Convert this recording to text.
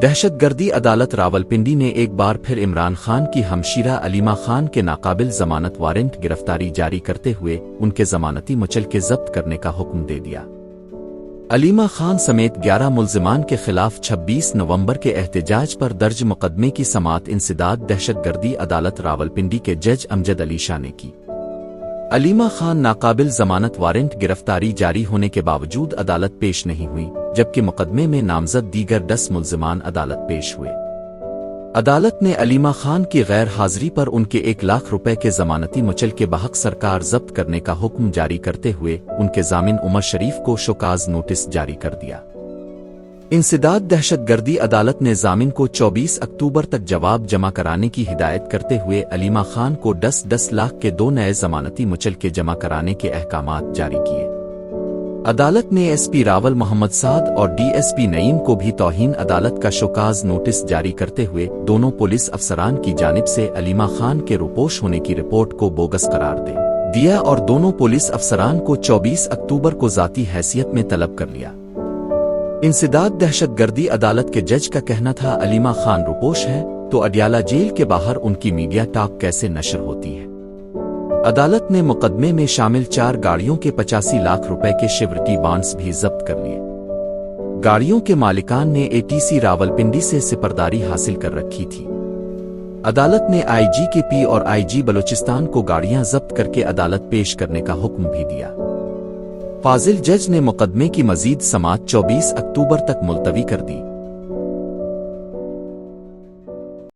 دہشت گردی عدالت راولپنڈی نے ایک بار پھر عمران خان کی ہمشیرہ علیمہ خان کے ناقابل ضمانت وارنٹ گرفتاری جاری کرتے ہوئے ان کے ضمانتی مچلکے ضبط کرنے کا حکم دے دیا۔ علیمہ خان سمیت 11 ملزمان کے خلاف 26 نومبر کے احتجاج پر درج مقدمے کی سماعت انسداد دہشت گردی عدالت راولپنڈی کے جج امجد علی شاہ نے کی۔ علیمہ خان ناقابل ضمانت وارنٹ گرفتاری جاری ہونے کے باوجود عدالت پیش نہیں ہوئی، جبکہ مقدمے میں نامزد دیگر 10 ملزمان عدالت پیش ہوئے۔ عدالت نے علیمہ خان کی غیر حاضری پر ان کے 1 لاکھ روپے کے ضمانتی مچلکے بحق سرکار ضبط کرنے کا حکم جاری کرتے ہوئے ان کے ضامن عمر شریف کو شوکاز نوٹس جاری کر دیا۔ انسداد دہشت گردی عدالت نے ضامن کو 24 اکتوبر تک جواب جمع کرانے کی ہدایت کرتے ہوئے علیمہ خان کو 10 لاکھ کے 2 نئے ضمانتی مچلکے جمع کرانے کے احکامات جاری کیے۔ عدالت نے ایس پی راول محمد سعد اور ڈی ایس پی نعیم کو بھی توہین عدالت کا شوکاز نوٹس جاری کرتے ہوئے دونوں پولیس افسران کی جانب سے علیمہ خان کے روپوش ہونے کی رپورٹ کو بوگس قرار دے دیا اور دونوں پولیس افسران کو 24 اکتوبر کو ذاتی حیثیت میں طلب کر لیا۔ انسداد دہشت گردی عدالت کے جج کا کہنا تھا علیمہ خان روپوش ہے تو اڈیالہ جیل کے باہر ان کی میڈیا ٹاک کیسے نشر ہوتی ہے۔ عدالت نے مقدمے میں شامل 4 گاڑیوں کے 85 لاکھ روپے کے شیورٹی بانڈز بھی ضبط کر لیے۔ گاڑیوں کے مالکان نے اے ٹی سی راولپنڈی سے سپرداری حاصل کر رکھی تھی۔ عدالت نے آئی جی کے پی اور آئی جی بلوچستان کو گاڑیاں ضبط کر کے عدالت پیش کرنے کا حکم بھی دیا۔ فاضل جج نے مقدمے کی مزید سماعت 24 اکتوبر تک ملتوی کر دی۔